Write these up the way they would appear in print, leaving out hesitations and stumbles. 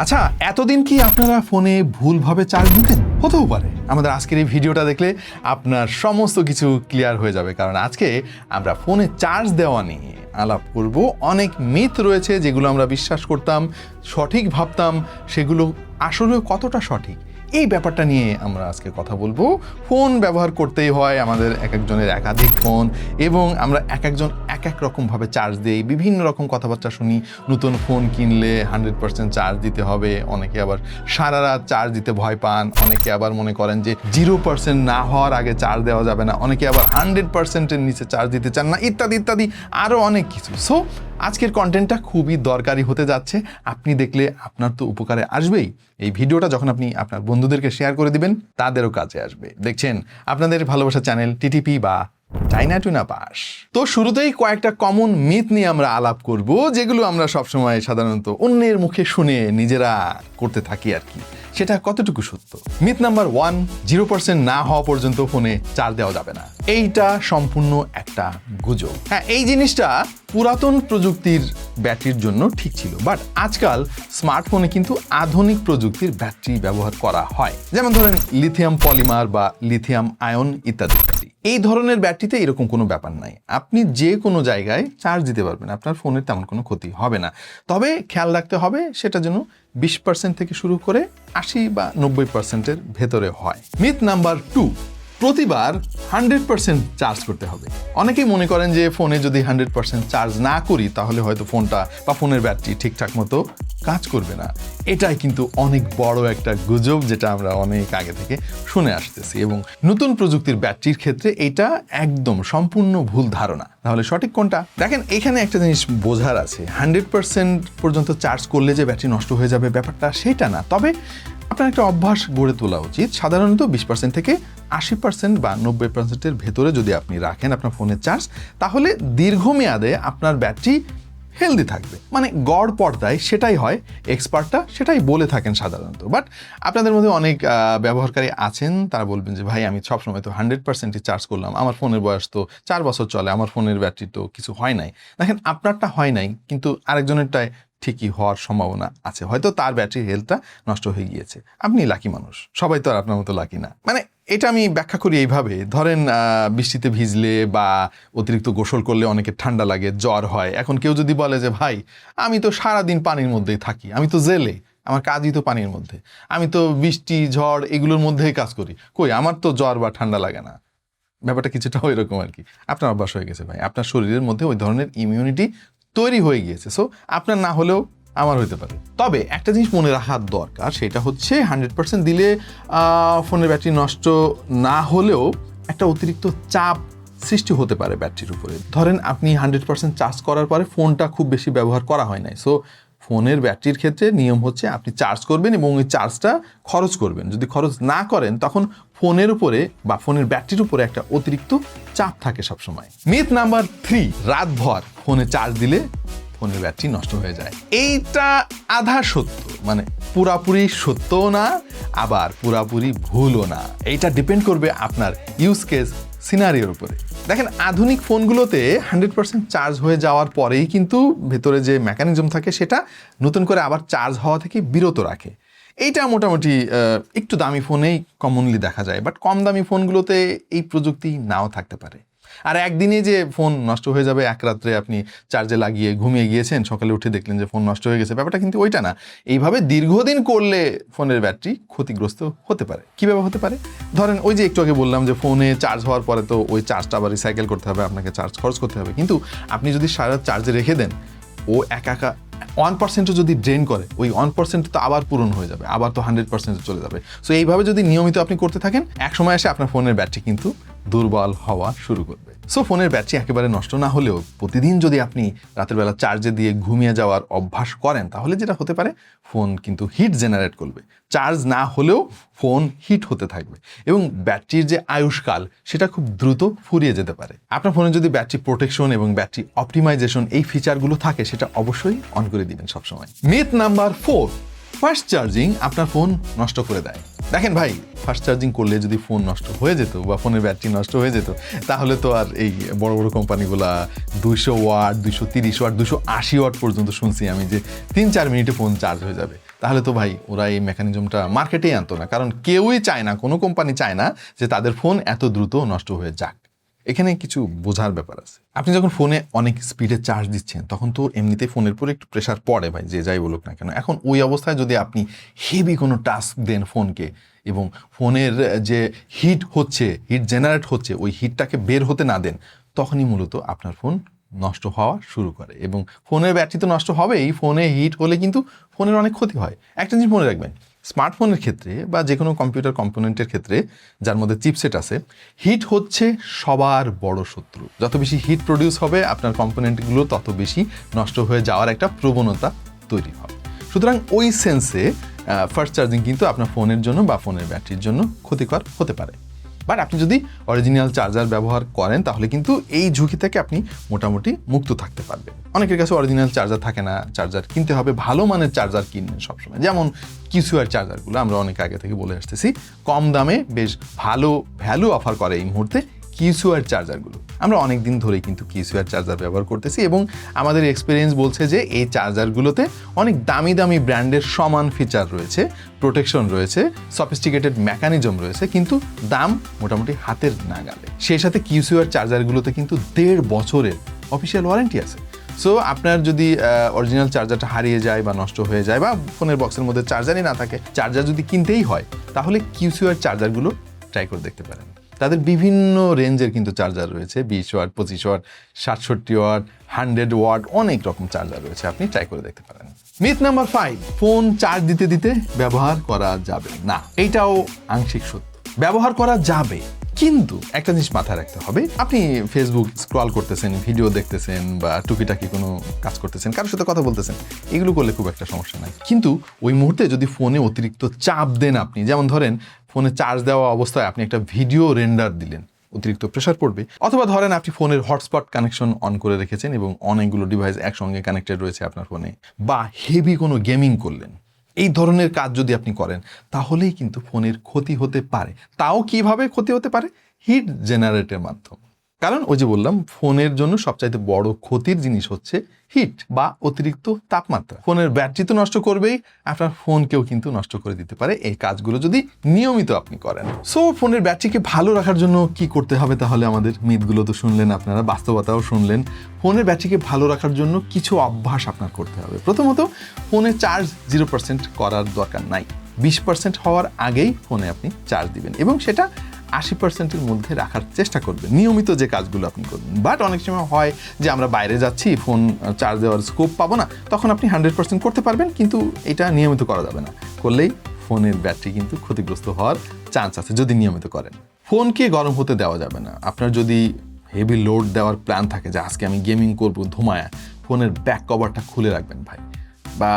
আচ্ছা, এতদিন কি আপনারা ফোনে ভুলভাবে চার্জ দিতেন? হতেও পারে। আমাদের আজকের এই ভিডিওটা দেখলে আপনার সমস্ত কিছু ক্লিয়ার হয়ে যাবে, কারণ আজকে আমরা ফোনে চার্জ দেওয়া নিয়ে আলাপ করব। অনেক মিথ রয়েছে যেগুলো আমরা বিশ্বাস করতাম, সঠিক ভাবতাম, সেগুলো আসলে কতটা সঠিক এই ব্যাপারটা নিয়ে আমরা আজকে কথা বলবো। ফোন ব্যবহার করতেই হয়, আমাদের এক একজনের একাধিক ফোন, এবং আমরা এক একজন এক এক রকমভাবে চার্জ দিই, বিভিন্ন রকম কথাবার্তা শুনি। নতুন ফোন কিনলে 100% চার্জ দিতে হবে, অনেকে আবার সারা রাত চার্জ দিতে ভয় পান, অনেকে আবার মনে করেন যে 0% না হওয়ার আগে চার্জ দেওয়া যাবে না, অনেকে আবার 100%-এর নিচে চার্জ দিতে চান না, ইত্যাদি ইত্যাদি আরও অনেক কিছু। সো আজকের কন্টেন্টটা খুবই দরকারি হতে যাচ্ছে। আপনি দেখলে আপনার তো উপকারে আসবেই। এই ভিডিওটা যখন আপনি আপনার বন্ধুদেরকে শেয়ার করে দিবেন, তাদেরও কাজে আসবে। দেখছেন আপনাদের ভালোবাসা চ্যানেল টিটিপি বা চাইনা টুনা পাস। তো শুরুতেই কয়েকটা কমন মিথ নিয়ে আমরা আলাপ করব, যেগুলো আমরা সবসময় সাধারণত অন্যের মুখে শুনে নিজেরা করতে থাকি আর কি। সেটা কতটুকু সত্য? মিথ নাম্বার 1, 0% না হওয়া পর্যন্ত ফোনে চার্জ দেওয়া যাবে না। এইটা সম্পূর্ণ একটা গুজব। হ্যাঁ, এই জিনিসটা পুরাতন প্রযুক্তির ব্যাটারির জন্য ঠিক ছিল, বাট আজকাল স্মার্টফোনে কিন্তু আধুনিক প্রযুক্তির ব্যাটারি ব্যবহার করা হয়। যেমন ধরেন লিথিয়াম পলিমার বা লিথিয়াম আয়ন ইত্যাদি ইত্যাদি। এই ধরনের ব্যাটারিতে এরকম কোনো ব্যাপার নাই, আপনি যে কোনো জায়গায় চার্জ দিতে পারবেন, আপনার ফোনের তেমন কোনো ক্ষতি হবে না। তবে খেয়াল রাখতে হবে সেটা যেন 20% থেকে শুরু করে 80 বা 90%-এর ভেতরে হয়। মিথ নাম্বার 2, প্রতিবার 100% চার্জ করতে হবে। অনেকেই মনে করেন যে ফোনে যদি 100% চার্জ না করি তাহলে হয়তো ফোনটা বা ফোনের ব্যাটারি ঠিকঠাক মতো কাজ করবে না। এটাই কিন্তু অনেক বড় একটা গুজব, যেটা আমরা অনেক আগে থেকে শুনে আসতেছি, এবং নতুন প্রযুক্তির ব্যাটারির ক্ষেত্রে এটা একদম সম্পূর্ণ ভুল ধারণা। তাহলে সঠিক কোনটা? দেখেন, এখানে একটা জিনিস বোঝার আছে, 100% পর্যন্ত চার্জ করলে যে ব্যাটারি নষ্ট হয়ে যাবে ব্যাপারটা সেটা না। তবে আপনার একটা অভ্যাস গড়ে তোলা উচিত। সাধারণত 20% থেকে 80% বা 90%-এর ভেতরে যদি আপনি রাখেন আপনার ফোনের চার্জ, তাহলে দীর্ঘমেয়াদে আপনার ব্যাটারি হেলদি থাকবে। মানে গড় পর্দায় সেটাই হয়, এক্সপার্টটা সেটাই বলে থাকেন সাধারণত। বাট আপনাদের মধ্যে অনেক ব্যবহারকারী আছেন, তারা বলবেন যে ভাই আমি সবসময় তো 100%ই চার্জ করলাম, আমার ফোনের বয়স তো 4 বছর চলে, আমার ফোনের ব্যাটারি তো কিছু হয় নাই। দেখেন, আপনারটা হয় নাই, কিন্তু আরেকজনেরটায় ঠিকই হওয়ার সম্ভাবনা আছে। হয়তো তার ব্যাটারি হেলথটা নষ্ট হয়ে গিয়েছে। আপনি লাকি মানুষ, সবাই তো আর আপনার মতো লাকি না। মানে এটা আমি ব্যাখ্যা করি এইভাবে, ধরেন বৃষ্টিতে ভিজলে বা অতিরিক্ত গোসল করলে অনেকে ঠান্ডা লাগে, জ্বর হয়। এখন কেউ যদি বলে যে ভাই আমি তো সারাদিন পানির মধ্যেই থাকি, আমি তো জেলে, আমার কাজই তো পানির মধ্যে, আমি তো বৃষ্টি ঝড় এগুলোর মধ্যেই কাজ করি, কই আমার তো জ্বর বা ঠান্ডা লাগে না। ব্যাপারটা কিছুটা ওই রকম আর কি। আপনার অভ্যাস হয়ে গেছে ভাই, আপনার শরীরের মধ্যে ওই ধরনের ইমিউনিটি তৈরি হয়ে গিয়েছে। সো আপনার না হলেও আমার হইতে পারে। তবে একটা জিনিস মনে রাখার দরকার, সেটা হচ্ছে 100% দিলে ফোনের ব্যাটারি নষ্ট না হলেও একটা অতিরিক্ত চাপ সৃষ্টি হতে পারে ব্যাটারির উপরে। ধরেন আপনি 100% চার্জ করার পরে ফোনটা খুব বেশি ব্যবহার করা হয় নাই, সো ফোনের ব্যাটারির ক্ষেত্রে নিয়ম হচ্ছে আপনি চার্জ করবেন এবং ওই চার্জটা খরচ করবেন। যদি খরচ না করেন তখন ফোনের উপরে বা ফোনের ব্যাটারির উপরে একটা অতিরিক্ত চাপ থাকে সবসময়। মিথ নাম্বার 3, রাতভর ফোনে চার্জ দিলে ফোনের ব্যাটারি নষ্ট হয়ে যায়। এইটা আধা সত্য, মানে পুরাপুরি সত্যও না, আবার পুরাপুরি ভুলও না। এইটা ডিপেন্ড করবে আপনার ইউজ কেস সিনারিওর উপরে। দেখেন, আধুনিক ফোনগুলোতে 100% চার্জ হয়ে যাওয়ার পরেই কিন্তু ভেতরে যে মেকানিজম থাকে সেটা নতুন করে আবার চার্জ হওয়া থেকে বিরত রাখে। এইটা মোটামুটি একটু দামি ফোনেই কমনলি দেখা যায়, বাট কম দামি ফোনগুলোতে এই প্রযুক্তি নাও থাকতে পারে। আর একদিনে যে ফোন নষ্ট হয়ে যাবে, এক রাত্রে আপনি চার্জে লাগিয়ে ঘুমিয়ে গিয়েছেন, সকালে উঠে দেখলেন যে ফোন নষ্ট হয়ে গেছে, ব্যাপারটা কিন্তু ওইটা না। এইভাবে দীর্ঘদিন করলে ফোনের ব্যাটারি ক্ষতিগ্রস্ত হতে পারে। কীভাবে হতে পারে? ধরেন ওই যে একটু আগে বললাম যে ফোনে চার্জ হওয়ার পরে তো ওই চার্জটা আবার রিসাইকেল করতে হবে, আপনাকে চার্জ খরচ করতে হবে। কিন্তু আপনি যদি সারা রাত চার্জে রেখে দেন, ও একা 1%ও যদি ড্রেন করে, ওই 1% তো আবার পূরণ হয়ে যাবে, আবার তো 100% চলে যাবে। সো এইভাবে যদি নিয়মিত আপনি করতে থাকেন, এক সময় এসে আপনার ফোনের ব্যাটারি কিন্তু দুর্বল হওয়া শুরু করবে। সো ফোনের ব্যাটারি একেবারে নষ্ট না হলেও প্রতিদিন যদি আপনি রাতের বেলা চার্জে দিয়ে ঘুমিয়ে যাওয়ার অভ্যাস করেন, তাহলে যেটা হতে পারে ফোন কিন্তু হিট জেনারেট করবে। চার্জ না হলেও ফোন হিট হতে থাকবে এবং ব্যাটারির যে আয়ুষ্কাল সেটা খুব দ্রুত ফুরিয়ে যেতে পারে। আপনার ফোনে যদি ব্যাটারি প্রোটেকশন এবং ব্যাটারি অপটিমাইজেশন এই ফিচারগুলো থাকে, সেটা অবশ্যই অন করে দিবেন সবসময়। মিথ নাম্বার 4, ফাস্ট চার্জিং আপনার ফোন নষ্ট করে দেয়। দেখেন ভাই, ফাস্ট চার্জিং করলে যদি ফোন নষ্ট হয়ে যেত বা ফোনের ব্যাটারি নষ্ট হয়ে যেত, তাহলে তো আর এই বড় বড় কোম্পানিগুলা 200 ওয়াট, 230 ওয়াট, 280 ওয়াট পর্যন্ত শুনছি আমি যে 3-4 মিনিটে ফোন চার্জ হয়ে যাবে। তাহলে তো ভাই ওরা এই মেকানিজমটা মার্কেটেই আনতো না, কারণ কেউই চায় না, কোনো কোম্পানি চায় না যে তাদের ফোন এত দ্রুত নষ্ট হয়ে যাক। এখানে কিছু বোঝার ব্যাপার আছে। আপনি যখন ফোনে অনেক স্পিডে চার্জ দিচ্ছেন, তখন তো এমনিতেই ফোনের উপরে একটু প্রেশার পড়ে ভাই, যে যাই বলুক না কেন। এখন ওই অবস্থায় যদি আপনি হেভি কোনো টাস্ক দেন ফোনকে, এবং ফোনের যে হিট জেনারেট হচ্ছে, ওই হিটটাকে বের হতে না দেন, তখনই মূলত আপনার ফোন নষ্ট হওয়া শুরু করে। এবং ফোনের ব্যাটারি তো নষ্ট হবেই, ফোনে হিট হলে কিন্তু ফোনের অনেক ক্ষতি হয়। একটা জিনিস মনে রাখবেন, স্মার্টফোনের ক্ষেত্রে বা যে কোনো কম্পিউটার কম্পোনেন্টের ক্ষেত্রে যার মধ্যে চিপসেট আছে, হিট হচ্ছে সবার বড় শত্রু। যত বেশি হিট প্রডিউস হবে আপনার কম্পোনেন্টগুলো, তত বেশি নষ্ট হয়ে যাওয়ার একটা প্রবণতা তৈরি হবে। সুতরাং ওই সেন্সে ফাস্ট চার্জিং কিন্তু আপনার ফোনের জন্য বা ফোনের ব্যাটারির জন্য ক্ষতিকর হতে পারে। বাট আপনি যদি অরিজিনাল চার্জার ব্যবহার করেন, তাহলে কিন্তু এই ঝুঁকি থেকে আপনি মোটামুটি মুক্ত থাকতে পারবেন। অনেকের কাছে অরিজিনাল চার্জার থাকে না, চার্জার কিনতে হবে, ভালো মানের চার্জার কিনবেন সবসময়। যেমন কিউসিআর চার্জারগুলো আমরা অনেক আগে থেকে বলে আসতেছি, কম দামে বেশ ভালো ভ্যালু অফার করে এই মুহূর্তে কিউসিআর চার্জারগুলো। আমরা অনেক দিন ধরেই কিন্তু কিউসিআর চার্জার ব্যবহার করতেছি, এবং আমাদের এক্সপিরিয়েন্স বলছে যে এই চার্জারগুলোতে অনেক দামি দামি ব্র্যান্ডের সমান ফিচার রয়েছে, প্রোটেকশন রয়েছে, সফিস্টিকেটেড মেকানিজম রয়েছে, কিন্তু দাম মোটামুটি হাতের নাগালে। সেই সাথে কিউসিআর চার্জারগুলোতে কিন্তু 1.5 বছরের অফিসিয়াল ওয়ারেন্টি আছে। সো আপনার যদি অরিজিনাল চার্জারটা হারিয়ে যায় বা নষ্ট হয়ে যায়, বা ফোনের বক্সের মধ্যে চার্জারই না থাকে, চার্জার যদি কিনতেই হয়, তাহলে কিউসিআর চার্জারগুলো ট্রাই করে দেখতে পারেন। তাদের বিভিন্ন রেঞ্জের কিন্তু চার্জার রয়েছে, 20 ওয়াট, 25 ওয়াট, 67 ওয়াট, 100 ওয়াট, অনেক রকম চার্জার রয়েছে, আপনি ট্রাই করে দেখতে পারেন। মিথ নাম্বার 5, ফোন চার্জ দিতে দিতে ব্যবহার করা যাবে না। এইটাও আংশিক সত্য, ব্যবহার করা যাবে, কিন্তু একটা জিনিস মাথায় রাখতে হবে। আপনি ফেসবুক স্ক্রল করতেছেন, ভিডিও দেখতেছেন, বা টুকিটাকি কোনো কাজ করতেছেন, কারোর সাথে কথা বলতেছেন, এগুলো করলে খুব একটা সমস্যা নাই। কিন্তু ওই মুহূর্তে যদি ফোনে অতিরিক্ত চাপ দেন আপনি, যেমন ধরেন ফোনে চার্জ দেওয়া অবস্থায় আপনি একটা ভিডিও রেন্ডার দিলেন, অতিরিক্ত প্রেশার পড়বে। অথবা ধরেন আপনি ফোনের হটস্পট কানেকশন অন করে রেখেছেন এবং অনেকগুলো ডিভাইস একসঙ্গে কানেক্টেড রয়েছে আপনার ফোনে, বা হেভি কোনো গেমিং করলেন, এই ধরনের কাজ যদি আপনি করেন, তাহলেই কিন্তু ফোনের ক্ষতি হতে পারে। তাও কিভাবে ক্ষতি হতে পারে? হিট জেনারেটের মাধ্যমে। কারণ ওই যে বললাম, ফোনের জন্য সবচাইতে বড় ক্ষতির জিনিস হচ্ছে হিট বা অতিরিক্ত তাপমাত্রা। ফোনের ব্যাটারি তো নষ্ট করবেই, আপনার ফোনকেও কিন্তু নষ্ট করে দিতে পারে এই কাজগুলো যদি নিয়মিত আপনি করেন। সো ফোনের ব্যাটারিকে ভালো রাখার জন্য কি করতে হবে তাহলে? আমাদের মিথগুলো তো শুনলেন আপনারা, বাস্তবতাও শুনলেন। ফোনের ব্যাটারিকে ভালো রাখার জন্য কিছু অভ্যাস আপনার করতে হবে। প্রথমত, ফোনে চার্জ 0% করার দরকার নাই। 20% হওয়ার আগেই ফোনে আপনি চার্জ দিবেন, এবং সেটা 80%-এর মধ্যে রাখার চেষ্টা করবেন নিয়মিত যে কাজগুলো আপনি করবেন। বাট অনেক সময় হয় যে আমরা বাইরে যাচ্ছি, ফোন চার্জ দেওয়ার স্কোপ পাবো না, তখন আপনি 100% করতে পারবেন, কিন্তু এটা নিয়মিত করা যাবে না। করলেই ফোনের ব্যাটারি কিন্তু ক্ষতিগ্রস্ত হওয়ার চান্স আছে যদি নিয়মিত করেন। ফোনকে গরম হতে দেওয়া যাবে না। আপনার যদি হেভি লোড দেওয়ার প্ল্যান থাকে যে আজকে আমি গেমিং করবো ধুমায়া, ফোনের ব্যাক কভারটা খুলে রাখবেন ভাই। বা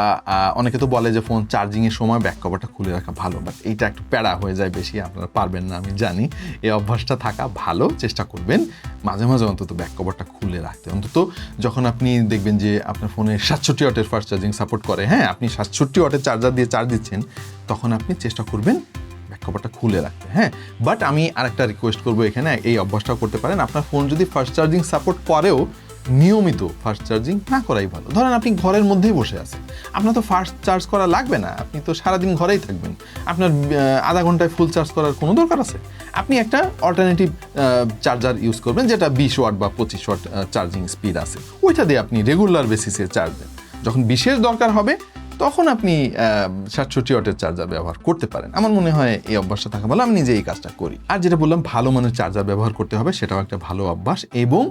অনেকে তো বলে যে ফোন চার্জিংয়ের সময় ব্যাক কভারটা খুলে রাখা ভালো, বাট এইটা একটু প্যারা হয়ে যায় বেশি, আপনারা পারবেন না আমি জানি। এই অভ্যাসটা থাকা ভালো, চেষ্টা করবেন মাঝে মাঝে অন্তত ব্যাক কভারটা খুলে রাখতে। অন্তত যখন আপনি দেখবেন যে আপনার ফোনে 67 ওয়াটের ফাস্ট চার্জিং সাপোর্ট করে, হ্যাঁ, আপনি 67 ওয়াটের চার্জার দিয়ে চার্জ দিচ্ছেন, তখন আপনি চেষ্টা করবেন ব্যাক কভারটা খুলে রাখতে। হ্যাঁ, বাট আমি আরেকটা রিকোয়েস্ট করবো এখানে, এই অভ্যাসটাও করতে পারেন। আপনার ফোন যদি ফাস্ট চার্জিং সাপোর্ট করেও, নিয়মিত ফাস্ট চার্জিং না করাই ভালো। ধরেন আপনি ঘরের মধ্যেই বসে আছেন, আপনার তো ফাস্ট চার্জ করা লাগবে না, আপনি তো সারাদিন ঘরেই থাকবেন, আপনার আধা ঘন্টায় ফুল চার্জ করার কোনো দরকার আছে? আপনি একটা অল্টারনেটিভ চার্জার ইউজ করবেন, যেটা 20 ওয়াট বা 25 ওয়াট চার্জিং স্পিড আছে, ওইটা দিয়ে আপনি রেগুলার বেসিসে চার্জ দেন। যখন বিশেষ দরকার হবে, তখন আপনি 67 ওয়াটের চার্জার ব্যবহার করতে পারেন। আমার মনে হয় এই অভ্যাসটা থাকা ভালো, আমি নিজে এই কাজটা করি। আর যেটা বললাম, ভালো মানের চার্জার ব্যবহার করতে হবে, সেটাও একটা ভালো অভ্যাস। এবং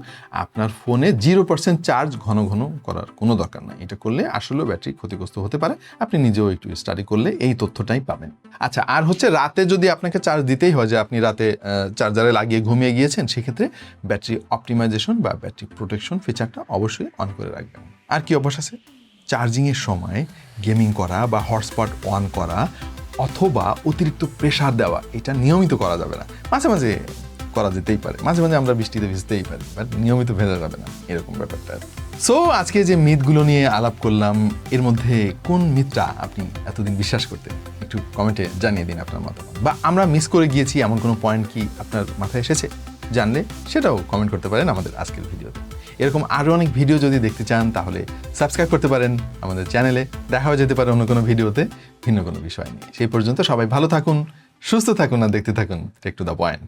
আপনার ফোনে 0% চার্জ ঘন ঘন করার কোনো দরকার নাই। এটা করলে আসলে ব্যাটারি ক্ষতিগ্রস্ত হতে পারে। আপনি নিজেও একটু স্টাডি করলে এই তথ্যটাই পাবেন। আচ্ছা, আর হচ্ছে রাতে যদি আপনাকে চার্জ দিতেই হয়, যে আপনি রাতে চার্জারে লাগিয়ে ঘুমিয়ে গিয়েছেন, সেক্ষেত্রে ব্যাটারি অপটিমাইজেশন বা ব্যাটারি প্রোটেকশন ফিচারটা অবশ্যই অন করে রাখবেন। আর কি অভ্যাস আছে? চার্জিংয়ের সময় গেমিং করা বা হটস্পট অন করা অথবা অতিরিক্ত প্রেসার দেওয়া, এটা নিয়মিত করা যাবে না। মাঝে মাঝে করা যেতেই পারে, মাঝে মাঝে আমরা বৃষ্টিতে ভিজতেই পারি, বাট নিয়মিত ভেজা যাবে না, এরকম ব্যাপারটা। সো আজকে যে মিথগুলো নিয়ে আলাপ করলাম, এর মধ্যে কোন মিথটা আপনি এতদিন বিশ্বাস করতেন? একটু কমেন্টে জানিয়ে দিন আপনার মতামত, বা আমরা মিস করে গিয়েছি এমন কোনো পয়েন্ট কি আপনার মাথায় এসেছে, জানলে সেটাও কমেন্ট করতে পারেন আমাদের আজকের ভিডিওতে। এরকম আরও অনেক ভিডিও যদি দেখতে চান তাহলে সাবস্ক্রাইব করতে পারেন আমাদের চ্যানেলে। দেখা হয়ে যেতে পারে অন্য কোনো ভিডিওতে ভিন্ন কোনো বিষয় নিয়ে। সেই পর্যন্ত সবাই ভালো থাকুন, সুস্থ থাকুন আর দেখতে থাকুন টেক টু দ্য পয়েন্ট।